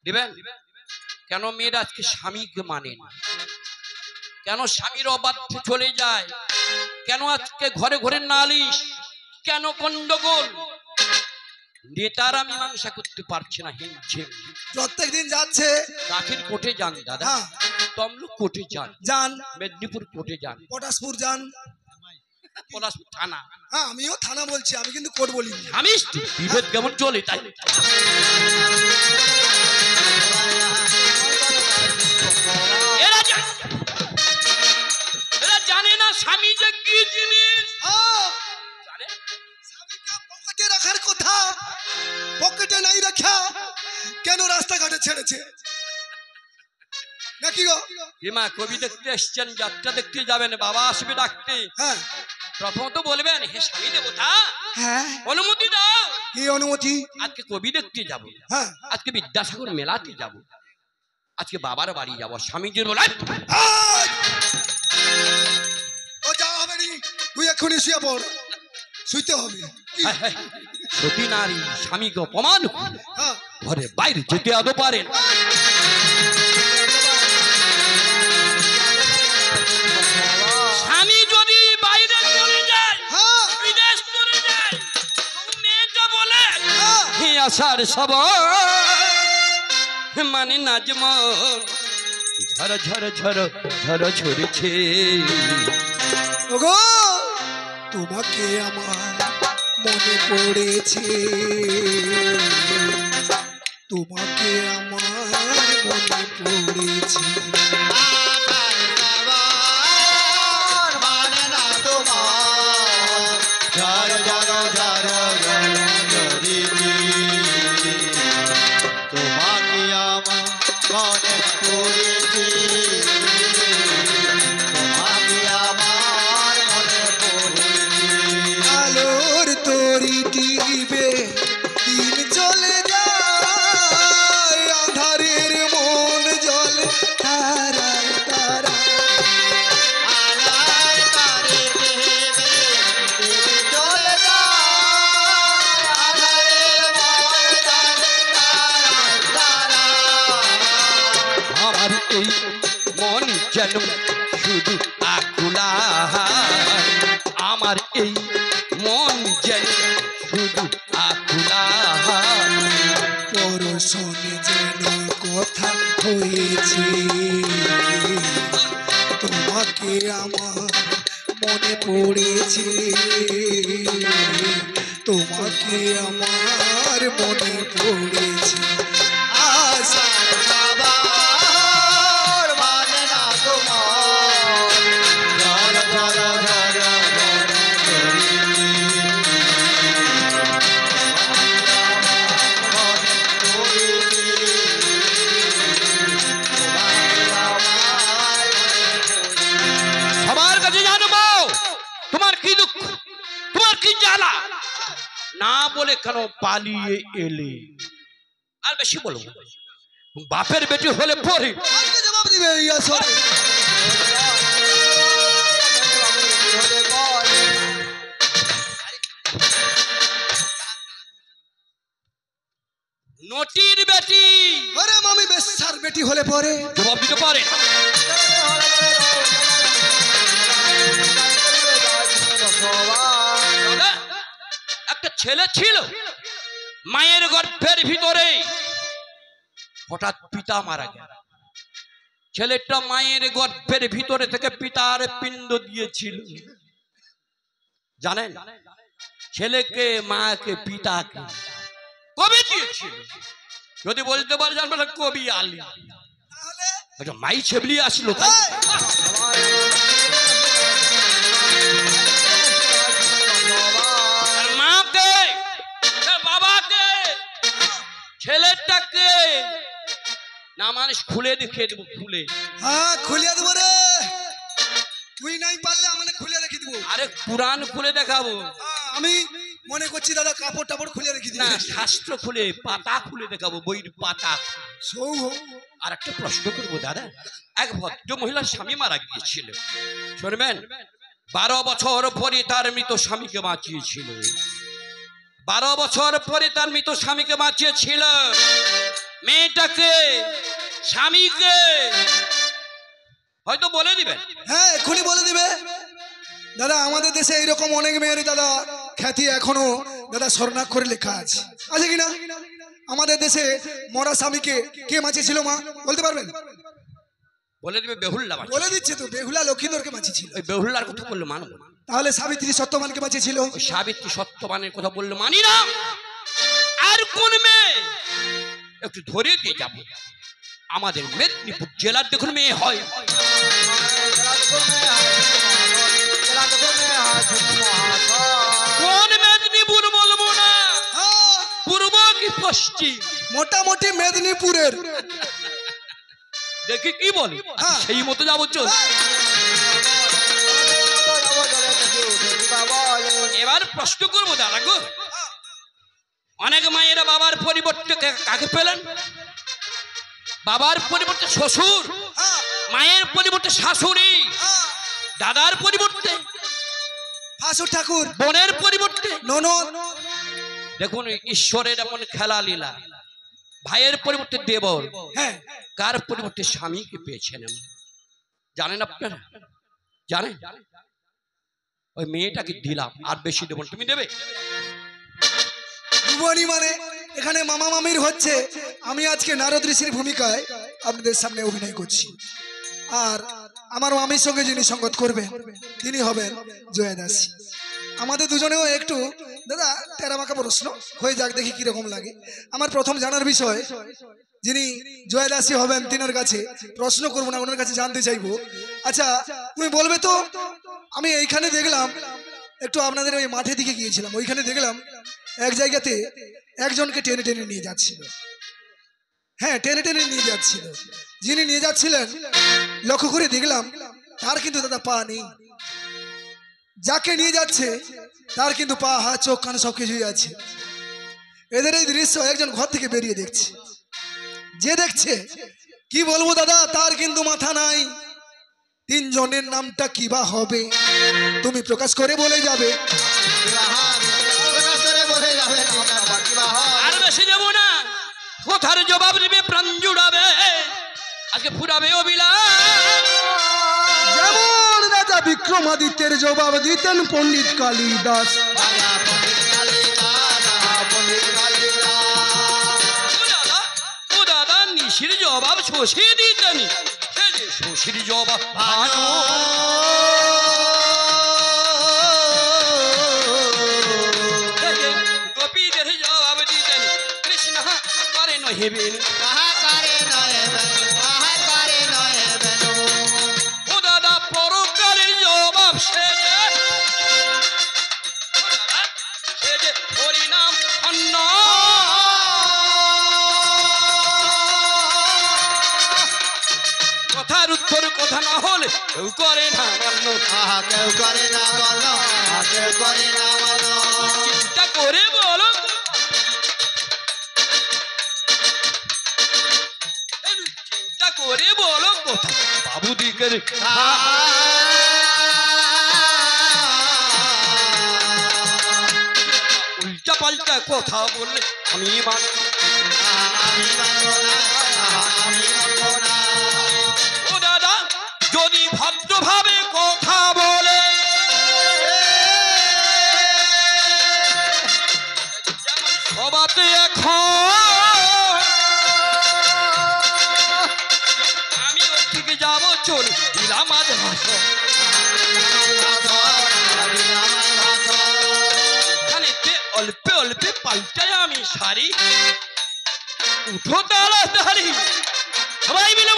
দিবেন? কেন মেয়েরা আজকে স্বামীকে মানে না? কেন স্বামীর অবাধ্যে চলে যায়? কেন আজকে ঘরে ঘরে নালিশ? কেন গন্ডগোল? নেতারা মীমাংসা করতে পারছে না, হিমছে। প্রত্যেক দিন যাচ্ছে কাঠের কোর্টে যান দাদা, হ্যাঁ তমলুক কোর্টে যান, যান, মেদিনীপুর কোর্টে যান, পটাশপুর যান, পলাশপুর থানা। হ্যাঁ আমিও থানা বলছি, আমি কিন্তু কোর্ট বলিনি। আমি বিভেদ কেমন চলে তাই। এরা জানে না স্বামী যে কি জিনিস। জানে স্বামীকে পকেটে রাখার কথা, পকেটে নাই রাখা কেন রাস্তাঘাটে ছেড়েছে নাকি গো? হিমা কবি দেখতে এসছেন, যাত্রা দেখতে যাবেন, বাবা আসবে ডাকতে। হ্যাঁ প্রথমত বলবেন হে স্বামী দেবতা হ্যাঁ, অনুমতি দাও, কি অনুমতি? আজকে কবি দেখতে যাব, হ্যাঁ আজকে বিদ্যাসাগর মেলাতে যাব, আজকে বাবার বাড়ি যাব। স্বামীজির বলে ও যা হবে নি, তুই এক্ষুনি শুয়ে পড়, শুইতে হবে। কি? সতী নারী স্বামীকে অপমান হ্যাঁ ঘরে বাইরে যেতে আদৌ পারেন? স্বামী যদি বাইরে চলে যায়, হ্যাঁ বিদেশ চলে যায়, মেয়েটা বলে হ্যাঁ, হে আষাঢ় সব মানে নাজম ঝর ঝর ঝর ঝর ঝরেছে। ওগো তোমাকে আমার মনে পড়েছে, তোমাকে আমার মনে পড়েছে। মানে না তোমার ঝর ঝর ঝর ঝর ঝরিছি, তোমাকে আমার মনে পড়েছে, তোমাকে আমার মনে পড়েছে। আলোর তরি টিবে দিন চলে যায়, আধারের মন জলে তারায় তারা। আলায় তারে দেবে দিন চলে যায়, আধারের মন জলে তারায় তারা। আমার এই মন যেন শুধু আকুলা, আমার এই মন যেন শুধু আকুলা। পরশনে যেন কথা হয়েছে, তোমাকে আমার মনে পড়েছে, তোমাকে আমার মনে পড়েছে। আশা সবার মানে না তোমার ঝর ঝর ঝর ঝর ঝরিছি, মনে পড়েছে, তোমাকে আমার মনে পড়েছে। সবার কাছে জানবো তোমার কি দুঃখ, তোমার কি জ্বালা, না বলে কেন পালিয়ে এলে? আর বেশি বলবো, বাপের বেটি হলে পরে আজকে জবাব দিবে এই আসরে। হলে পরে নটির বেটি আরে মামি বেশ্যার বেটি হলে পরে জবাব দিতে পারে না। দাদা, একটা ছেলে ছিল মায়ের গর্ভের ভিতরে, হঠাৎ পিতা মারা গেল। ছেলেটা মায়ের গর্ভের ভিতরে থেকে পিতার পিণ্ড দিয়েছিল। জানেন, ছেলেকে মাকে পিতাকে কবে দিয়েছিল? যদি বলতে পারে জানবে না, কবি আলী। আচ্ছা, মাই ছেবলি আসলো তাই? তার মাকে, তার বাবাকে, ছেলেটাকে না মানুষ খুলে দেখিয়ে দেবো, খুলে। হ্যাঁ খুলিয়া দেবো রে, তুই নাই পারলে আমাকে খুলে রেখে দিব। আরে কুরআন খুলে দেখাবো। আমি মনে করছি দাদা কাপড় টাপড় খুলে রেখে দিব। না, শাস্ত্র খুলে, পাতা খুলে দেখাবো, বইয়ের পাতা। সৌ হোক। আর একটা প্রশ্ন করবো দাদা, এক ভদ্র মহিলার স্বামী মারা গিয়েছিল, শুনবেন? 12 বছর পরে তার মৃত স্বামীকে বাঁচিয়েছিল। 12 বছর পরে তার মৃত স্বামীকে বাঁচিয়েছিল। মেয়েটাকে, স্বামীকে হয়তো বলে দিবেন। হ্যাঁ এক্ষুনি বলে দিবে দাদা। আমাদের দেশে এইরকম অনেক মেয়ের দাদা খ্যাতি এখনো দাদা স্বর্ণাক্ষরে লেখা আছে, আছে কিনা? আমাদের দেশে মরা স্বামীকে কে বাঁচিয়েছিল মা বলতে পারবেন? বলে দিবে বেহুল্লা বাঁচিয়েছিল। বলে দিচ্ছে তো, বেহুলা লক্ষিন্দরকে বাঁচিয়েছিল। ওই বেহুল্লার কথা বললে মানব না। তাহলে সাবিত্রী সত্যবানকে বাঁচিয়েছিল। ওই সাবিত্রী সত্যবানের কথা বললে মানি না। আর কোন মেয়ে একটু ধরে দিয়ে যাব, আমাদের মেদিনীপুর জেলার দেখুন মেয়ে হয়। কোন মেদিনীপুর বলবো না, পূর্ব কি পশ্চিম? মোটামুটি মেদিনীপুরের। দেখি কি বলে, সেই মতো যাবো। চল, এবার প্রশ্ন করবো দাদা গো। অনেক মায়েরা বাবার পরিবর্তে কাকে পেলেন? বাবার পরিবর্তে শ্বশুর, মায়ের পরিবর্তে শাশুড়ি, দাদার পরিবর্তে ভাসুর ঠাকুর, বোনের পরিবর্তে ননদ। দেখুন ঈশ্বরের এমন খেলা লীলা। ভাইয়ের পরিবর্তে দেবর, হ্যাঁ কার পরিবর্তে স্বামীকে পেয়েছেন জানেন আপনারা? জানেন? ওই মেয়েটাকে দিলাম, আর বেশি দেব। তুমি দেবে? ভুবনী মানে এখানে মামা মামির হচ্ছে। আমি আজকে নারদ ঋষির ভূমিকায় আপনাদের সামনে অভিনয় করছি। আর আমার মামির সঙ্গে যিনি সঙ্গত করবেন তিনি হবেন জয়া দাসী। আমাদের দুজনেও একটু দাদা টেরামাকা প্রশ্ন হয়ে যাক, দেখি কিরকম লাগে। আমার প্রথম জানার বিষয়, যিনি জয়া দাসী হবেন তিনার কাছে প্রশ্ন করবো না, ওনার কাছে জানতে চাইবো। আচ্ছা তুমি বলবে তো, আমি এইখানে দেখলাম একটু আপনাদের ওই মাঠের দিকে গিয়েছিলাম, ওইখানে দেখলাম এক জায়গাতে একজনকে টেনে টেনে নিয়ে যাচ্ছিল। হ্যাঁ টেনে টেনে নিয়ে যাচ্ছিল। যিনি নিয়ে যাচ্ছিলেন লক্ষ্য করে দেখলাম তার কিন্তু দাদা পা নেই। যাকে নিয়ে যাচ্ছে তার কিন্তু পা, হাত, চোখ, কান সবকিছুই আছে। এদের এই দৃশ্য একজন ঘর থেকে বেরিয়ে দেখছে। যে দেখছে কি বলবো দাদা, তার কিন্তু মাথা নাই। তিনজনের নামটা কি বা হবে তুমি প্রকাশ করে বলে যাবে। আর বেশি দেবো না, কথার জবাব দিবে, প্রাণ জুড়াবে, আজকে ফুরাবে অবিলাস। যেমন রাজা বিক্রমাদিত্যের জবাব দিতেন পণ্ডিত কালিদাস। ও দাদা, নিশির জবাব শশী দিতেন। সে যে শশীর জবাব ভানো। গোপীদের জবাব দিতেন কৃষ্ণ করে নহিবেন। ও দাদা, পরকালের জবাব সে যে হরিনাম অন্ন। কথার উত্তর কথা না হলে কেউ করে না মান্য। চিন্তা করে বলো, চিন্তা করে বলো, কোথায় বাবু দিকের কথা বললে আমি মানব আমি মানবো না, আমি মানবো না। ও দাদা যদি ভদ্রভাবে কথা বলে সবাতে এখন আমি ওর থেকে যাবো চলে দিলাম আজ ভাষণ খানেতে অল্পে অল্পে পাল্টায় আমি সারি উঠো তাড়াতাড়ি সবাই মিলে